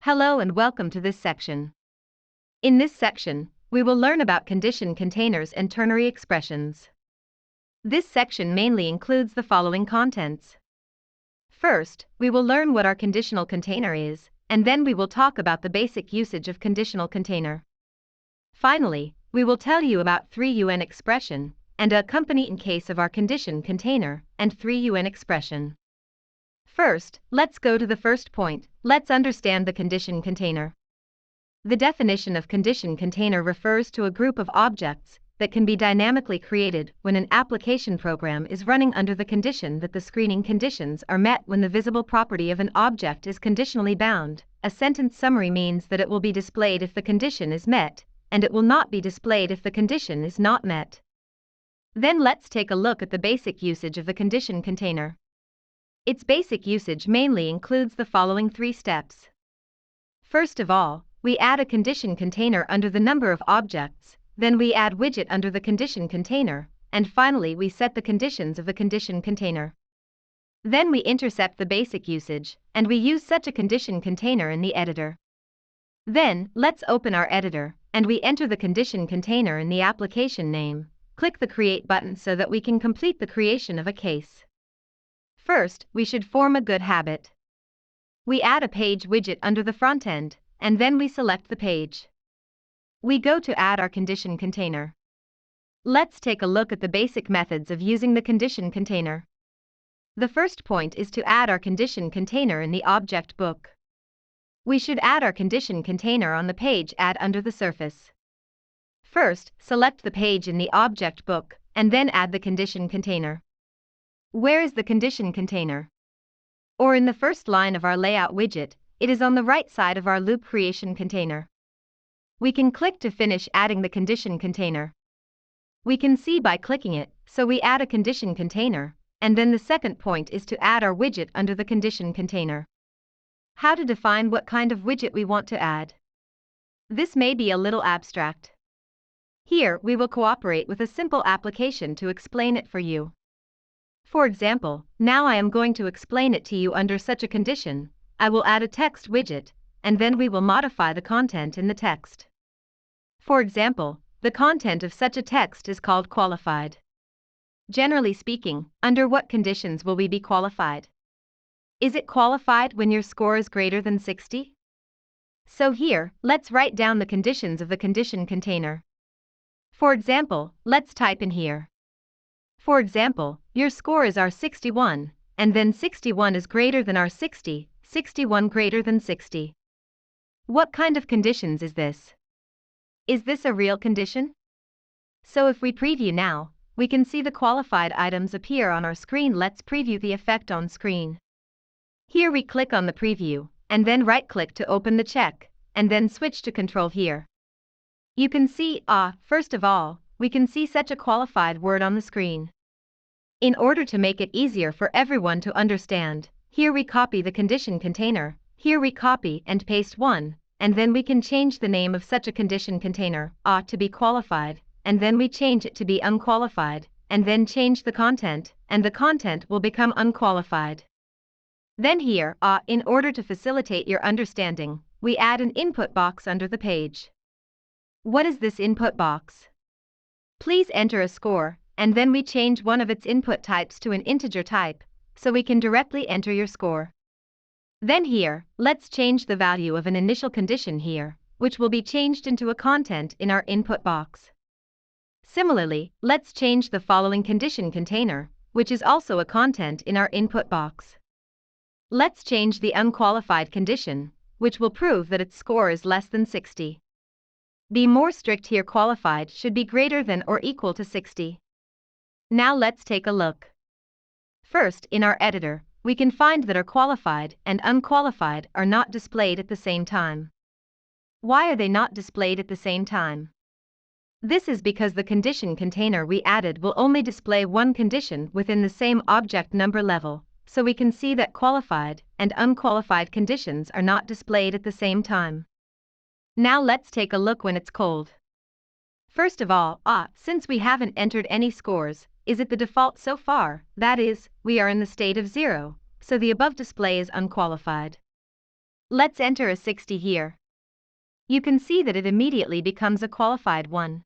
Hello and welcome to this section. In this section, we will learn about condition containers and ternary expressions. This section mainly includes the following contents. First, we will learn what our conditional container is, and then we will talk about the basic usage of conditional container. Finally, we will tell you about 3UN expression and a company in case of our condition container and 3UN expression. First, let's go to the first point. Let's understand the condition container. The definition of condition container refers to a group of objects that can be dynamically created when an application program is running under the condition that the screening conditions are met when the visible property of an object is conditionally bound. A sentence summary means that it will be displayed if the condition is met, and it will not be displayed if the condition is not met. Then let's take a look at the basic usage of the condition container. Its basic usage mainly includes the following 3 steps. First of all, we add a condition container under the number of objects, then we add widget under the condition container, and finally we set the conditions of the condition container. Then we intercept the basic usage, and we use such a condition container in the editor. Then, let's open our editor, and we enter the condition container in the application name. Click the Create button so that we can complete the creation of a case. First, we should form a good habit. We add a page widget under the front end, and then we select the page. We go to add our condition container. Let's take a look at the basic methods of using the condition container. The first point is to add our condition container in the object book. We should add our condition container on the page add under the surface. First, select the page in the object book, and then add the condition container. Where is the condition container? Or in the first line of our layout widget, it is on the right side of our loop creation container. We can click to finish adding the condition container. We can see by clicking it, so we add a condition container, and then the second point is to add our widget under the condition container. How to define what kind of widget we want to add? This may be a little abstract. Here, we will cooperate with a simple application to explain it for you. For example, now I am going to explain it to you under such a condition. I will add a text widget, and then we will modify the content in the text. For example, the content of such a text is called qualified. Generally speaking, under what conditions will we be qualified? Is it qualified when your score is greater than 60? So here, let's write down the conditions of the condition container. For example, let's type in here. For example, your score is R61, and then 61 is greater than R60, 61 greater than 60. What kind of conditions is this? Is this a real condition? So if we preview now, we can see the qualified items appear on our screen. Let's preview the effect on screen. Here we click on the preview, and then right-click to open the check, and then switch to Control here. You can see, first of all, we can see such a qualified word on the screen. In order to make it easier for everyone to understand, here we copy the condition container, here we copy and paste one, and then we can change the name of such a condition container, to be qualified, and then we change it to be unqualified, and then change the content, and the content will become unqualified. Then here, in order to facilitate your understanding, we add an input box under the page. What is this input box? Please enter a score, and then we change one of its input types to an integer type, so we can directly enter your score. Then here, let's change the value of an initial condition here, which will be changed into a content in our input box. Similarly, let's change the following condition container, which is also a content in our input box. Let's change the unqualified condition, which will prove that its score is less than 60. Be more strict here, qualified should be greater than or equal to 60. Now let's take a look. First, in our editor, we can find that our qualified and unqualified are not displayed at the same time. Why are they not displayed at the same time? This is because the condition container we added will only display one condition within the same object number level, so we can see that qualified and unqualified conditions are not displayed at the same time. Now let's take a look when it's cold. First of all, since we haven't entered any scores, is it the default so far? That is, we are in the state of 0, so the above display is unqualified. Let's enter a 60 here. You can see that it immediately becomes a qualified one.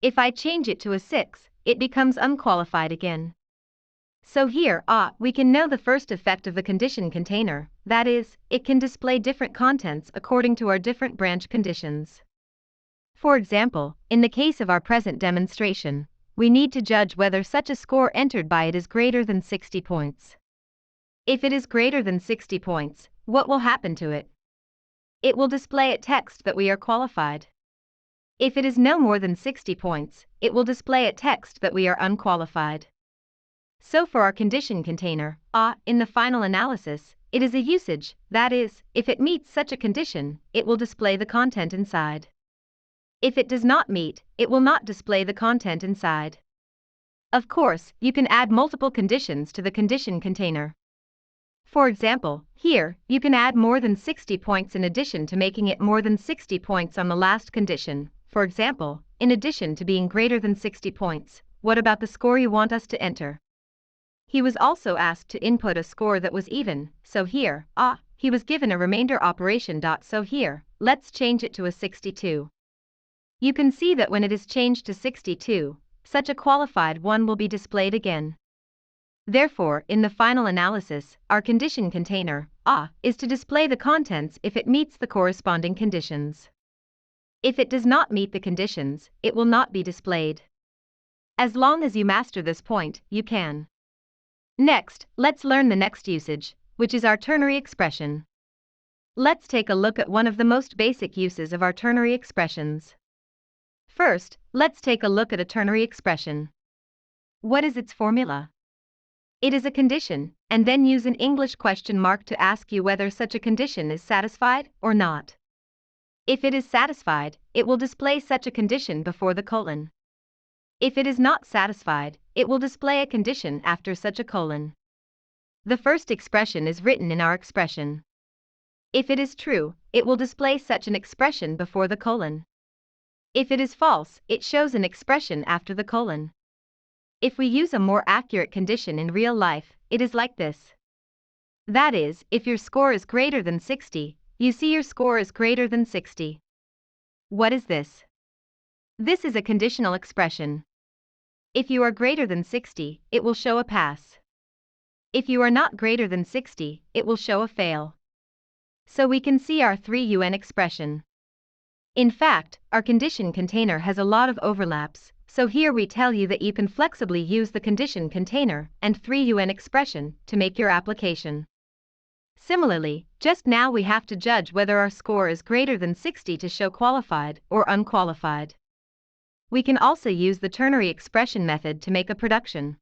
If I change it to a 6, it becomes unqualified again. So here, we can know the first effect of the condition container, that is, it can display different contents according to our different branch conditions. For example, in the case of our present demonstration, we need to judge whether such a score entered by it is greater than 60 points. If it is greater than 60 points, what will happen to it? It will display a text that we are qualified. If it is no more than 60 points, it will display a text that we are unqualified. So for our condition container, in the final analysis, it is a usage, that is, if it meets such a condition, it will display the content inside. If it does not meet, it will not display the content inside. Of course, you can add multiple conditions to the condition container. For example, here, you can add more than 60 points in addition to making it more than 60 points on the last condition. For example, in addition to being greater than 60 points, what about the score you want us to enter? He was also asked to input a score that was even, so here, he was given a remainder operation. So here, let's change it to a 62. You can see that when it is changed to 62, such a qualified one will be displayed again. Therefore, in the final analysis, our condition container, is to display the contents if it meets the corresponding conditions. If it does not meet the conditions, it will not be displayed. As long as you master this point, you can. Next, let's learn the next usage, which is our ternary expression. Let's take a look at one of the most basic uses of our ternary expressions. First, let's take a look at a ternary expression. What is its formula? It is a condition, and then use an English question mark to ask you whether such a condition is satisfied or not. If it is satisfied, it will display such a condition before the colon. If it is not satisfied, it will display a condition after such a colon. The first expression is written in our expression. If it is true, it will display such an expression before the colon. If it is false, it shows an expression after the colon. If we use a more accurate condition in real life, it is like this. That is, if your score is greater than 60, you see your score is greater than 60. What is this? This is a conditional expression. If you are greater than 60, it will show a pass. If you are not greater than 60, it will show a fail. So we can see our 3UN expression. In fact, our condition container has a lot of overlaps, so here we tell you that you can flexibly use the condition container and 3UN expression to make your application. Similarly, just now we have to judge whether our score is greater than 60 to show qualified or unqualified. We can also use the ternary expression method to make a production.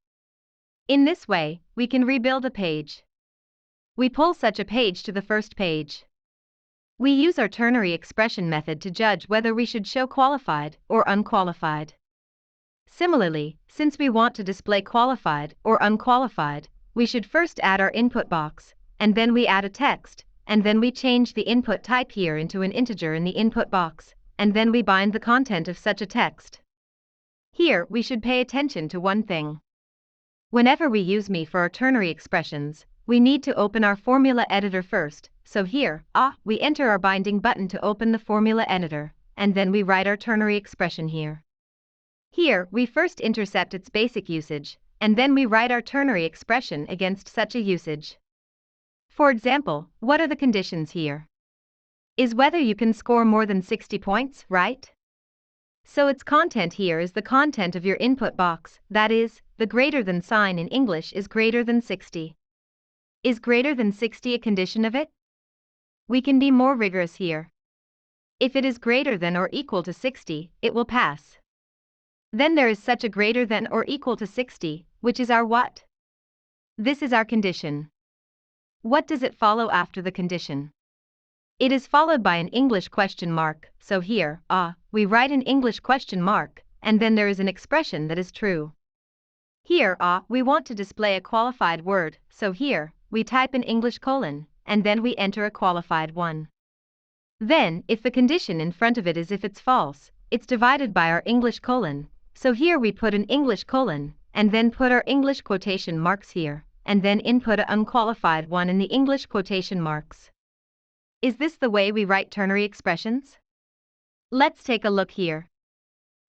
In this way, we can rebuild a page. We pull such a page to the first page. We use our ternary expression method to judge whether we should show qualified or unqualified. Similarly, since we want to display qualified or unqualified, we should first add our input box, and then we add a text, and then we change the input type here into an integer in the input box, and then we bind the content of such a text. Here, we should pay attention to one thing. Whenever we use me for our ternary expressions, we need to open our formula editor first, so here, we enter our binding button to open the formula editor, and then we write our ternary expression here. Here, we first intercept its basic usage, and then we write our ternary expression against such a usage. For example, what are the conditions here? Is whether you can score more than 60 points, right? So its content here is the content of your input box, that is, the greater than sign in English is greater than 60. Is greater than 60 a condition of it? We can be more rigorous here. If it is greater than or equal to 60, it will pass. Then there is such a greater than or equal to 60, which is our what? This is our condition. What does it follow after the condition? It is followed by an English question mark, so here, we write an English question mark, and then there is an expression that is true. Here, we want to display a qualified word, so here, we type an English colon, and then we enter a qualified one. Then, if the condition in front of it is if it's false, it's divided by our English colon, so here we put an English colon, and then put our English quotation marks here, and then input an unqualified one in the English quotation marks. Is this the way we write ternary expressions? Let's take a look here.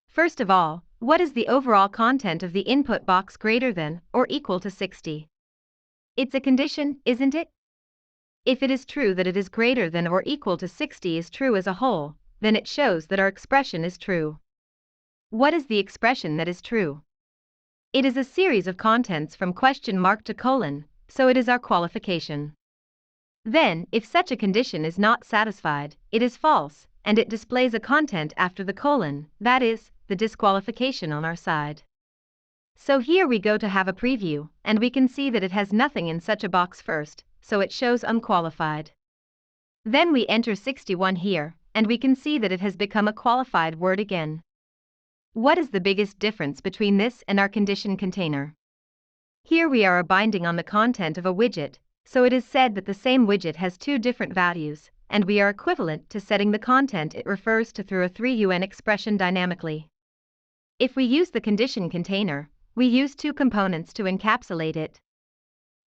First of all, what is the overall content of the input box greater than or equal to 60? It's a condition, isn't it? If it is true that it is greater than or equal to 60 is true as a whole, then it shows that our expression is true. What is the expression that is true? It is a series of contents from question mark to colon, so it is our qualification. Then, if such a condition is not satisfied, it is false, and it displays a content after the colon, that is, the disqualification on our side. So here we go to have a preview, and we can see that it has nothing in such a box first, so it shows unqualified. Then we enter 61 here, and we can see that it has become a qualified word again. What is the biggest difference between this and our condition container? Here we are binding on the content of a widget, so it is said that the same widget has two different values, and we are equivalent to setting the content it refers to through a 3UN expression dynamically. If we use the condition container, we use two components to encapsulate it.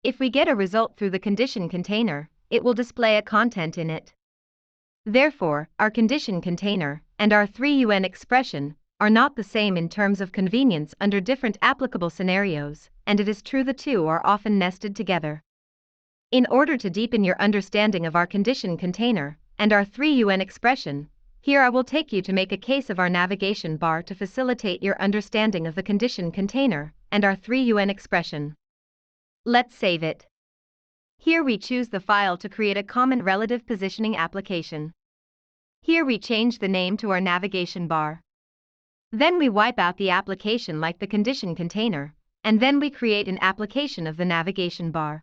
If we get a result through the condition container, it will display a content in it. Therefore, our condition container and our 3UN expression are not the same in terms of convenience under different applicable scenarios, and it is true the two are often nested together. In order to deepen your understanding of our condition container and our 3UN expression, here I will take you to make a case of our navigation bar to facilitate your understanding of the condition container and our 3UN expression. Let's save it. Here we choose the file to create a common relative positioning application. Here we change the name to our navigation bar. Then we wipe out the application like the condition container, and then we create an application of the navigation bar.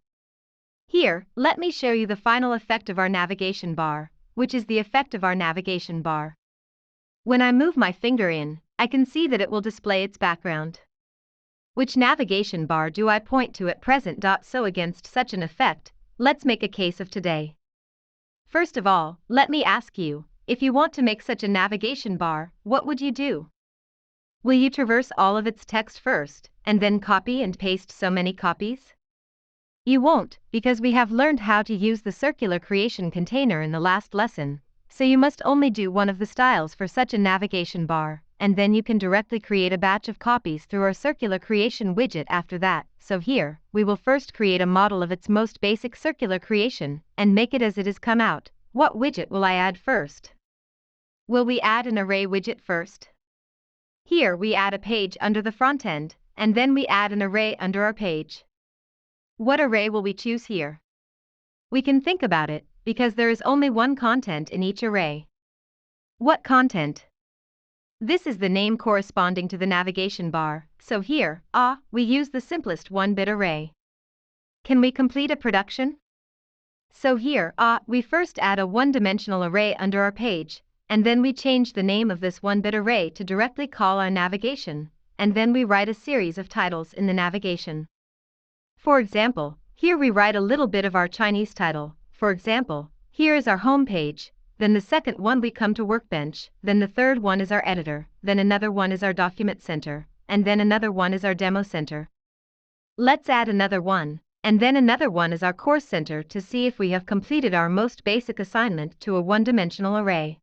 Here, let me show you the final effect of our navigation bar, which is the effect of our navigation bar. When I move my finger in, I can see that it will display its background. Which navigation bar do I point to at present? So against such an effect, let's make a case of today. First of all, let me ask you, if you want to make such a navigation bar, what would you do? Will you traverse all of its text first, and then copy and paste so many copies? You won't, because we have learned how to use the circular creation container in the last lesson, so you must only do one of the styles for such a navigation bar, and then you can directly create a batch of copies through our circular creation widget after that. So here, we will first create a model of its most basic circular creation, and make it as it is come out. What widget will I add first? Will we add an array widget first? Here we add a page under the front end, and then we add an array under our page. What array will we choose here? We can think about it, because there is only one content in each array. What content? This is the name corresponding to the navigation bar, so here, we use the simplest one-bit array. Can we complete a production? So here, we first add a one-dimensional array under our page, and then we change the name of this one-bit array to directly call our navigation, and then we write a series of titles in the navigation. For example, here we write a little bit of our Chinese title. For example, here is our home page, then the second one we come to Workbench, then the third one is our editor, then another one is our document center, and then another one is our demo center. Let's add another one, and then another one is our course center to see if we have completed our most basic assignment to a one-dimensional array.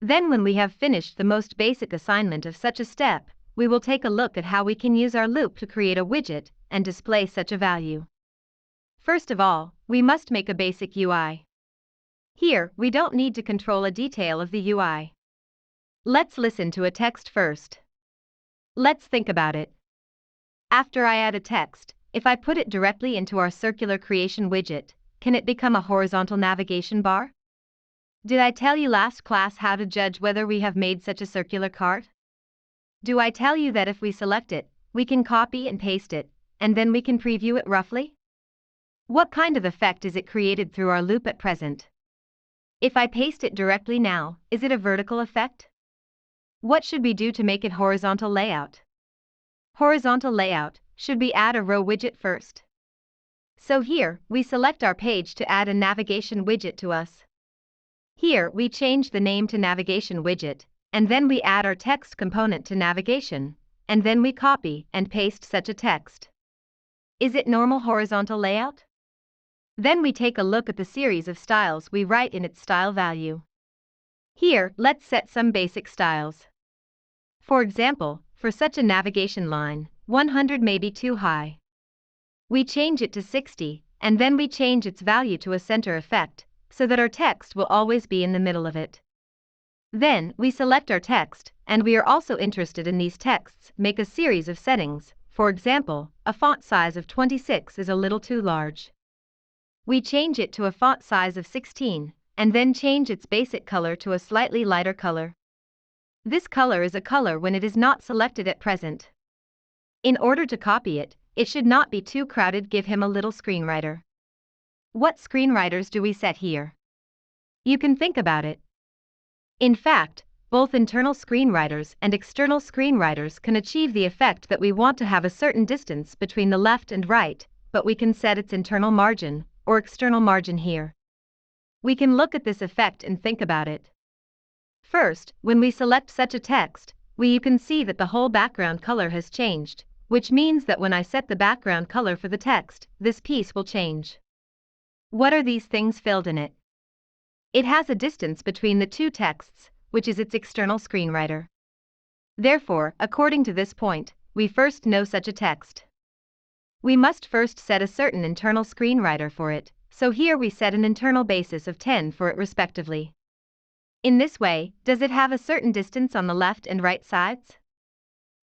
Then when we have finished the most basic assignment of such a step, we will take a look at how we can use our loop to create a widget and display such a value. First of all, we must make a basic UI. Here, we don't need to control a detail of the UI. Let's listen to a text first. Let's think about it. After I add a text, if I put it directly into our circular creation widget, can it become a horizontal navigation bar? Did I tell you last class how to judge whether we have made such a circular cart? Do I tell you that if we select it, we can copy and paste it, and then we can preview it roughly? What kind of effect is it created through our loop at present? If I paste it directly now, is it a vertical effect? What should we do to make it horizontal layout? Horizontal layout, should we add a row widget first? So here, we select our page to add a navigation widget to us. Here we change the name to navigation widget, and then we add our text component to navigation, and then we copy and paste such a text. Is it normal horizontal layout? Then we take a look at the series of styles we write in its style value. Here, let's set some basic styles. For example, for such a navigation line, 100 may be too high. We change it to 60, and then we change its value to a center effect, so that our text will always be in the middle of it. Then, we select our text, and we are also interested in these texts, make a series of settings. For example, a font size of 26 is a little too large. We change it to a font size of 16, and then change its basic color to a slightly lighter color. This color is a color when it is not selected at present. In order to copy it, it should not be too crowded. Give him a little screenwriter. What screenwriters do we set here? You can think about it. In fact, both internal screenwriters and external screenwriters can achieve the effect that we want to have a certain distance between the left and right, but we can set its internal margin, or external margin here. We can look at this effect and think about it. First, when we select such a text, you can see that the whole background color has changed, which means that when I set the background color for the text, this piece will change. What are these things filled in it? It has a distance between the two texts, which is its external screenwriter. Therefore, according to this point, we first know such a text. We must first set a certain internal screenwriter for it, so here we set an internal basis of 10 for it respectively. In this way, does it have a certain distance on the left and right sides?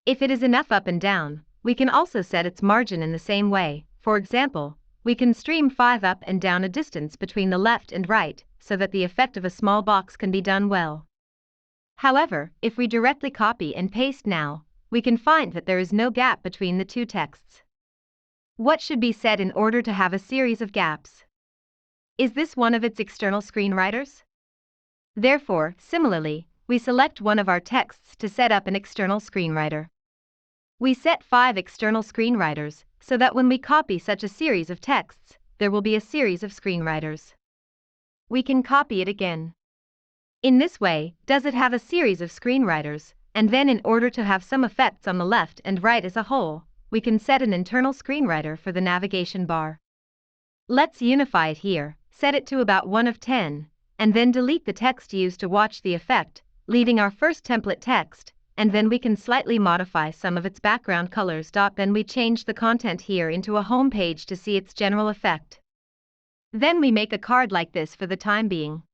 If it is enough up and down, we can also set its margin in the same way. For example, we can stream 5 up and down a distance between the left and right, so that the effect of a small box can be done well. However, if we directly copy and paste now, we can find that there is no gap between the two texts. What should be set in order to have a series of gaps? Is this one of its external screenwriters? Therefore, similarly, we select one of our texts to set up an external screenwriter. We set 5 external screenwriters, so that when we copy such a series of texts, there will be a series of screenwriters. We can copy it again. In this way, does it have a series of screenwriters, and then in order to have some effects on the left and right as a whole, we can set an internal screenwriter for the navigation bar. Let's unify it here, set it to about 1 of 10, and then delete the text used to watch the effect, leaving our first template text, and then we can slightly modify some of its background colors. Then we change the content here into a home page to see its general effect. Then we make a card like this for the time being.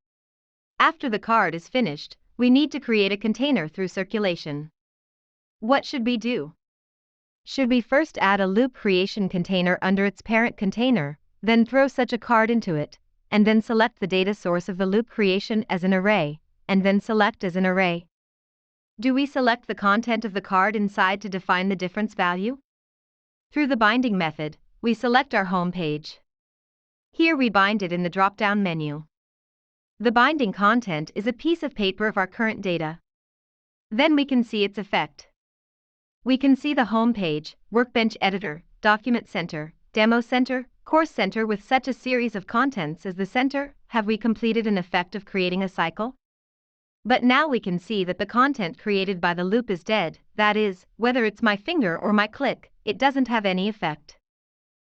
After the card is finished, we need to create a container through circulation. What should we do? Should we first add a loop creation container under its parent container, then throw such a card into it, and then select the data source of the loop creation as an array, and then select as an array? Do we select the content of the card inside to define the difference value? Through the binding method, we select our home page. Here we bind it in the drop-down menu. The binding content is a piece of paper of our current data. Then we can see its effect. We can see the home page, workbench editor, document center, demo center, course center with such a series of contents as the center. Have we completed an effect of creating a cycle? But now we can see that the content created by the loop is dead, that is, whether it's my finger or my click, it doesn't have any effect.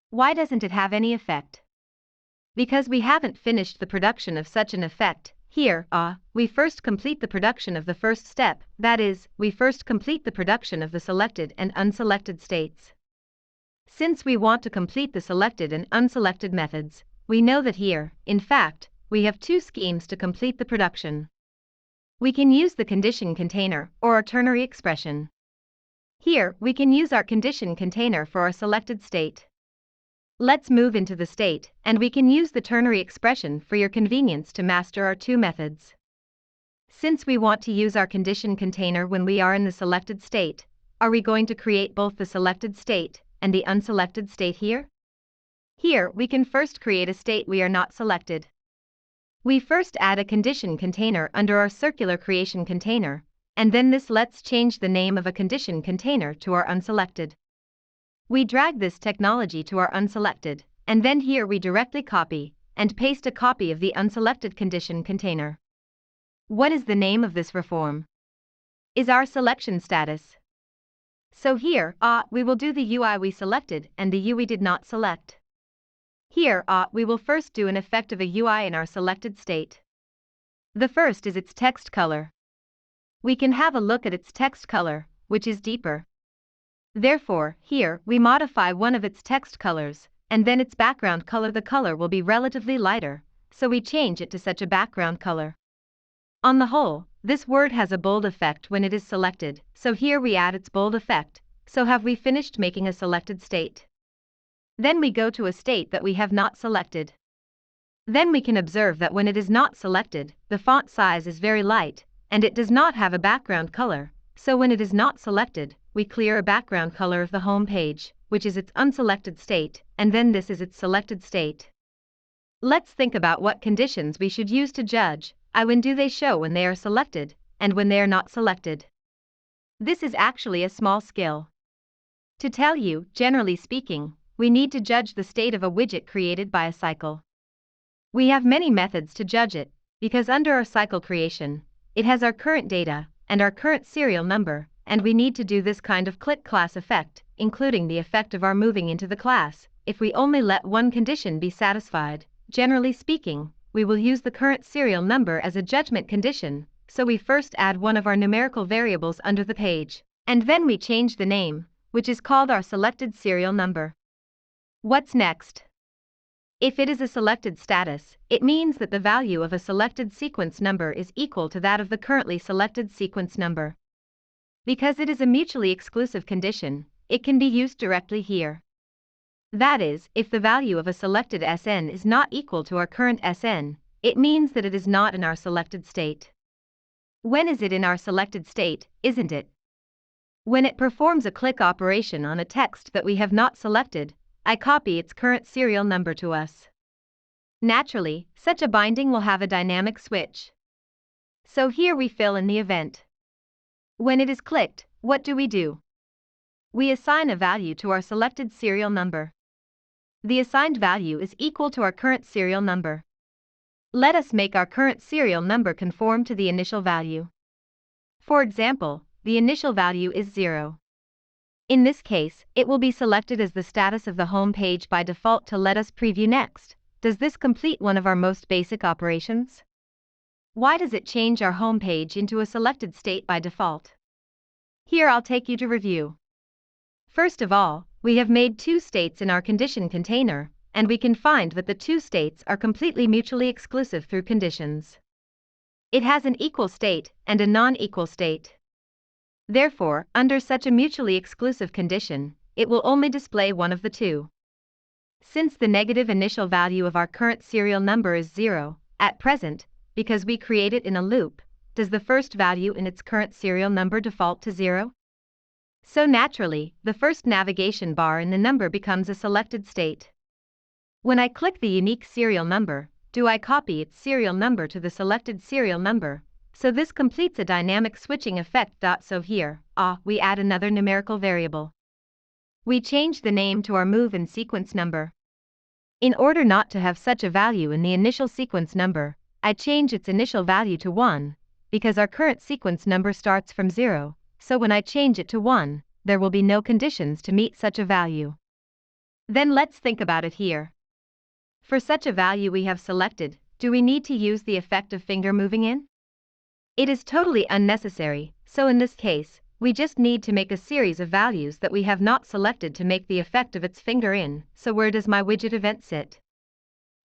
Why doesn't it have any effect? Because we haven't finished the production of such an effect. Here, we first complete the production of the first step, that is, we first complete the production of the selected and unselected states. Since we want to complete the selected and unselected methods, we know that here, in fact, we have 2 schemes to complete the production. We can use the condition container or our ternary expression. Here, we can use our condition container for our selected state. Let's move into the state, and we can use the ternary expression for your convenience to master our 2 methods. Since we want to use our condition container when we are in the selected state, are we going to create both the selected state and the unselected state here? Here, we can first create a state we are not selected. We first add a condition container under our circular creation container, and then let's change the name of a condition container to our unselected. We drag this technology to our unselected, and then here we directly copy and paste a copy of the unselected condition container. What is the name of this reform? Is our selection status. So here, we will do the UI we selected and the U we did not select. Here, we will first do an effect of a UI in our selected state. The first is its text color. We can have a look at its text color, which is deeper. Therefore, here, we modify one of its text colors, and then its background color. The color will be relatively lighter, so we change it to such a background color. On the whole, this word has a bold effect when it is selected, so here we add its bold effect. So have we finished making a selected state? Then we go to a state that we have not selected. Then we can observe that when it is not selected, the font size is very light, and it does not have a background color, so when it is not selected, we clear a background color of the home page, which is its unselected state, and then this is its selected state. Let's think about what conditions we should use to judge when do they show when they are selected, and when they are not selected. This is actually a small skill. To tell you, generally speaking, we need to judge the state of a widget created by a cycle. We have many methods to judge it, because under our cycle creation, it has our current data and our current serial number, and we need to do this kind of click class effect, including the effect of our moving into the class. If we only let one condition be satisfied, generally speaking, we will use the current serial number as a judgment condition, so we first add one of our numerical variables under the page, and then we change the name, which is called our selected serial number. What's next? If it is a selected status, it means that the value of a selected sequence number is equal to that of the currently selected sequence number. Because it is a mutually exclusive condition, it can be used directly here. That is, if the value of a selected Sn is not equal to our current Sn, it means that it is not in our selected state. When is it in our selected state, isn't it? When it performs a click operation on a text that we have not selected, I copy its current serial number to us. Naturally, such a binding will have a dynamic switch. So here we fill in the event. When it is clicked, what do? We assign a value to our selected serial number. The assigned value is equal to our current serial number. Let us make our current serial number conform to the initial value. For example, the initial value is 0. In this case, it will be selected as the status of the home page by default. To let us preview next. Does this complete one of our most basic operations? Why does it change our home page into a selected state by default? Here I'll take you to review. First of all, we have made two states in our condition container, and we can find that the two states are completely mutually exclusive through conditions. It has an equal state and a non-equal state. Therefore, under such a mutually exclusive condition, it will only display one of the two. Since the negative initial value of our current serial number is 0, at present, because we create it in a loop, does the first value in its current serial number default to 0? So naturally, the first navigation bar in the number becomes a selected state. When I click the unique serial number, do I copy its serial number to the selected serial number? So this completes a dynamic switching effect. So here, we add another numerical variable. We change the name to our move in sequence number. In order not to have such a value in the initial sequence number, I change its initial value to 1, because our current sequence number starts from 0, so when I change it to 1, there will be no conditions to meet such a value. Then let's think about it here. For such a value we have selected, do we need to use the effect of finger moving in? It is totally unnecessary, so in this case, we just need to make a series of values that we have not selected to make the effect of its finger in. So where does my widget event sit?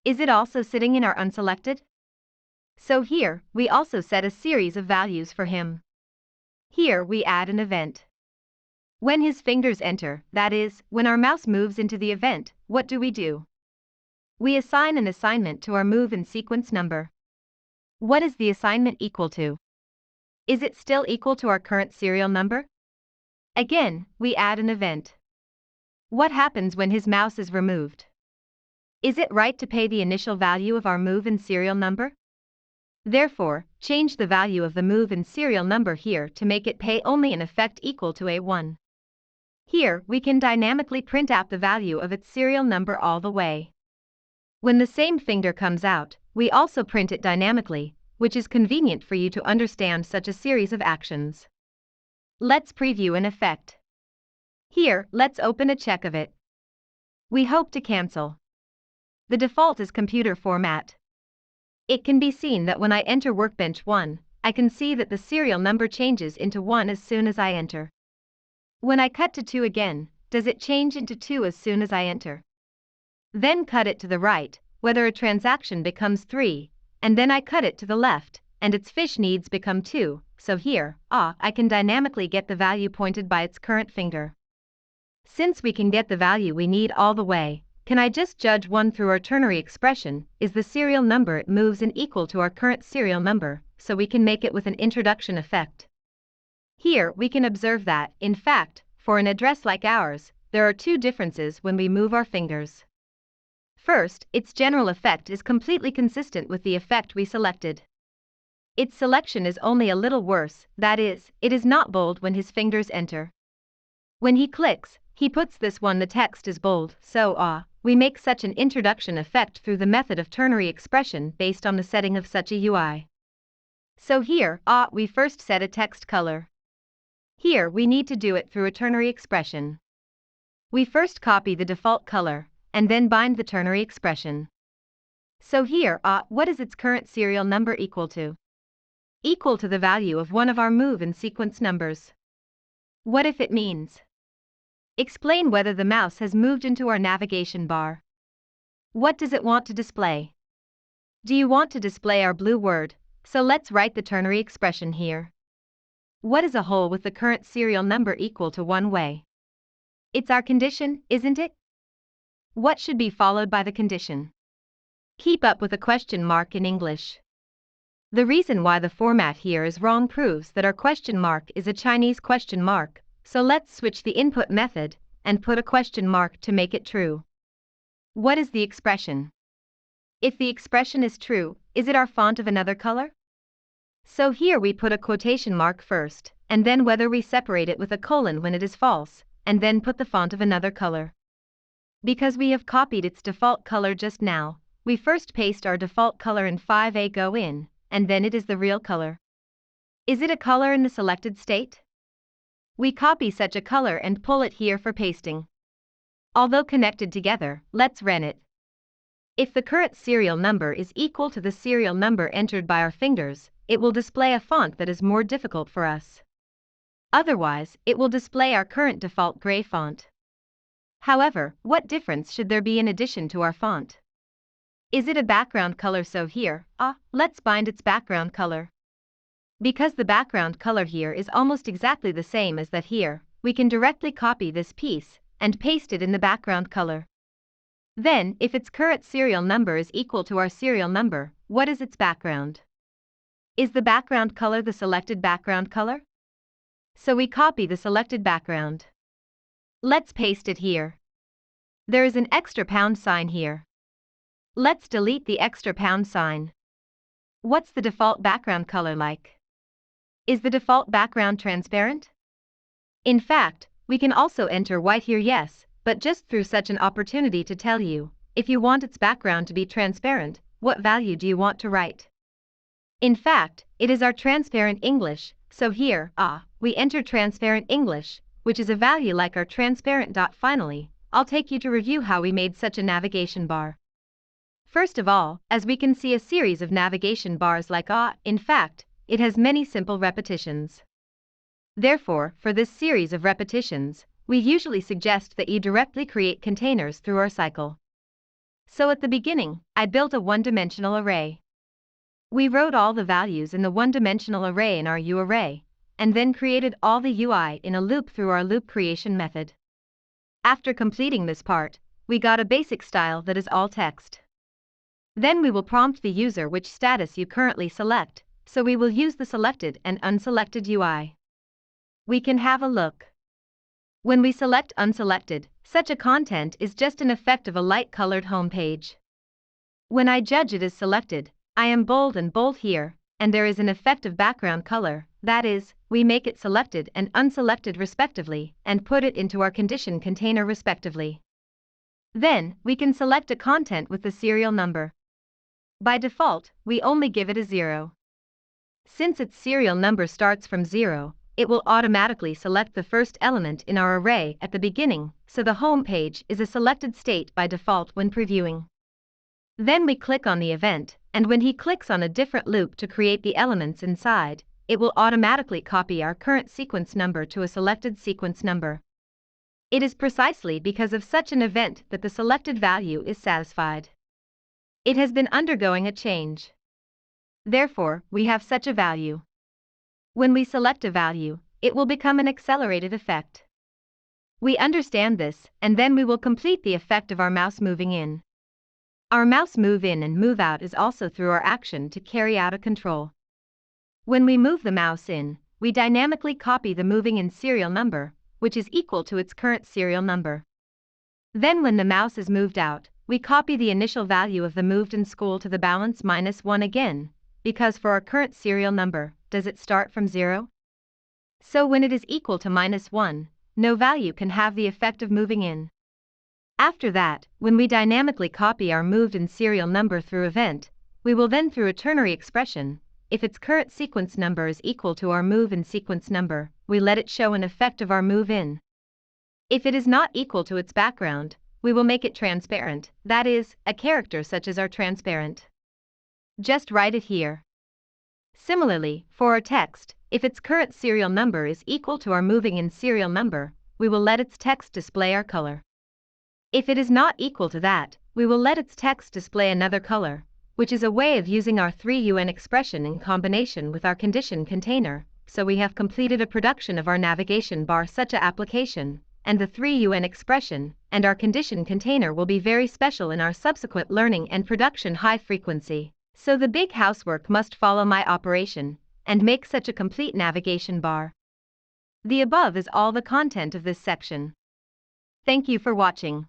Is it also sitting in our unselected? So here, we also set a series of values for him. Here we add an event. When his fingers enter, that is, when our mouse moves into the event, what do? We assign an assignment to our move in sequence number. What is the assignment equal to? Is it still equal to our current serial number? Again, we add an event. What happens when his mouse is removed? Is it right to pay the initial value of our move in serial number? Therefore, change the value of the move in serial number here to make it pay only an effect equal to A1. Here, we can dynamically print out the value of its serial number all the way. When the same finger comes out, we also print it dynamically, which is convenient for you to understand such a series of actions. Let's preview an effect. Here, let's open a check of it. We hope to cancel. The default is computer format. It can be seen that when I enter workbench 1, I can see that the serial number changes into 1 as soon as I enter. When I cut to 2 again, does it change into 2 as soon as I enter? Then cut it to the right, whether a transaction becomes 3, and then I cut it to the left, and its fish needs become 2, so here, I can dynamically get the value pointed by its current finger. Since we can get the value we need all the way, can I just judge 1 through our ternary expression? Is the serial number it moves in equal to our current serial number, so we can make it with an introduction effect. Here we can observe that, in fact, for an address like ours, there are 2 differences when we move our fingers. First, its general effect is completely consistent with the effect we selected. Its selection is only a little worse, that is, it is not bold when his fingers enter. When he clicks, he puts this one the text is bold, so we make such an introduction effect through the method of ternary expression based on the setting of such a UI. So here, we first set a text color. Here we need to do it through a ternary expression. We first copy the default color, and then bind the ternary expression. So here, what is its current serial number equal to? Equal to the value of one of our move and sequence numbers. What if it means? Explain whether the mouse has moved into our navigation bar. What does it want to display? Do you want to display our blue word? So let's write the ternary expression here. What is a whole with the current serial number equal to 1 way? It's our condition, isn't it? What should be followed by the condition? Keep up with a question mark in English. The reason why the format here is wrong proves that our question mark is a Chinese question mark, so let's switch the input method and put a question mark to make it true. What is the expression? If the expression is true, is it our font of another color? So here we put a quotation mark first, and then whether we separate it with a colon when it is false, and then put the font of another color. Because we have copied its default color just now, we first paste our default color in 5A go in, and then it is the real color. Is it a color in the selected state? We copy such a color and pull it here for pasting. Although connected together, let's run it. If the current serial number is equal to the serial number entered by our fingers, it will display a font that is more difficult for us. Otherwise, it will display our current default gray font. However, what difference should there be in addition to our font? Is it a background color? So here, let's bind its background color. Because the background color here is almost exactly the same as that here, we can directly copy this piece and paste it in the background color. Then, if its current serial number is equal to our serial number, what is its background? Is the background color the selected background color? So we copy the selected background. Let's paste it here. There is an extra pound sign here. Let's delete the extra pound sign. What's the default background color like? Is the default background transparent? In fact, we can also enter white here, yes, but just through such an opportunity to tell you, if you want its background to be transparent, what value do you want to write? In fact, it is our transparent English, so here, we enter transparent English, which is a value like our transparent dot. Finally, I'll take you to review how we made such a navigation bar. First of all, as we can see a series of navigation bars like in fact, it has many simple repetitions. Therefore, for this series of repetitions, we usually suggest that you directly create containers through our cycle. So at the beginning, I built a one-dimensional array. We wrote all the values in the one-dimensional array in our UArray, and then created all the UI in a loop through our loop creation method. After completing this part, we got a basic style that is all text. Then we will prompt the user which status you currently select, so we will use the selected and unselected UI. We can have a look. When we select unselected, such a content is just an effect of a light-colored home page. When I judge it as selected, I am bold and bold here, and there is an effect of background color, that is, we make it selected and unselected respectively, and put it into our condition container respectively. Then, we can select a content with the serial number. By default, we only give it a 0. Since its serial number starts from 0, it will automatically select the first element in our array at the beginning, so the home page is a selected state by default when previewing. Then we click on the event, and when he clicks on a different loop to create the elements inside, it will automatically copy our current sequence number to a selected sequence number. It is precisely because of such an event that the selected value is satisfied. It has been undergoing a change. Therefore, we have such a value. When we select a value, it will become an accelerated effect. We understand this, and then we will complete the effect of our mouse moving in. Our mouse move in and move out is also through our action to carry out a control. When we move the mouse in, we dynamically copy the moving in serial number, which is equal to its current serial number. Then when the mouse is moved out, we copy the initial value of the moved in school to the balance -1 again, because for our current serial number, does it start from 0? So when it is equal to -1, no value can have the effect of moving in. After that, when we dynamically copy our moved in serial number through event, we will then through a ternary expression, if its current sequence number is equal to our move in sequence number, we let it show an effect of our move in. If it is not equal to its background, we will make it transparent, that is, a character such as our transparent. Just write it here. Similarly, for our text, if its current serial number is equal to our moving in serial number, we will let its text display our color. If it is not equal to that, we will let its text display another color, which is a way of using our 3UN expression in combination with our condition container, so we have completed a production of our navigation bar such a application, and the 3UN expression and our condition container will be very special in our subsequent learning and production high frequency. So the big housework must follow my operation and make such a complete navigation bar. The above is all the content of this section. Thank you for watching.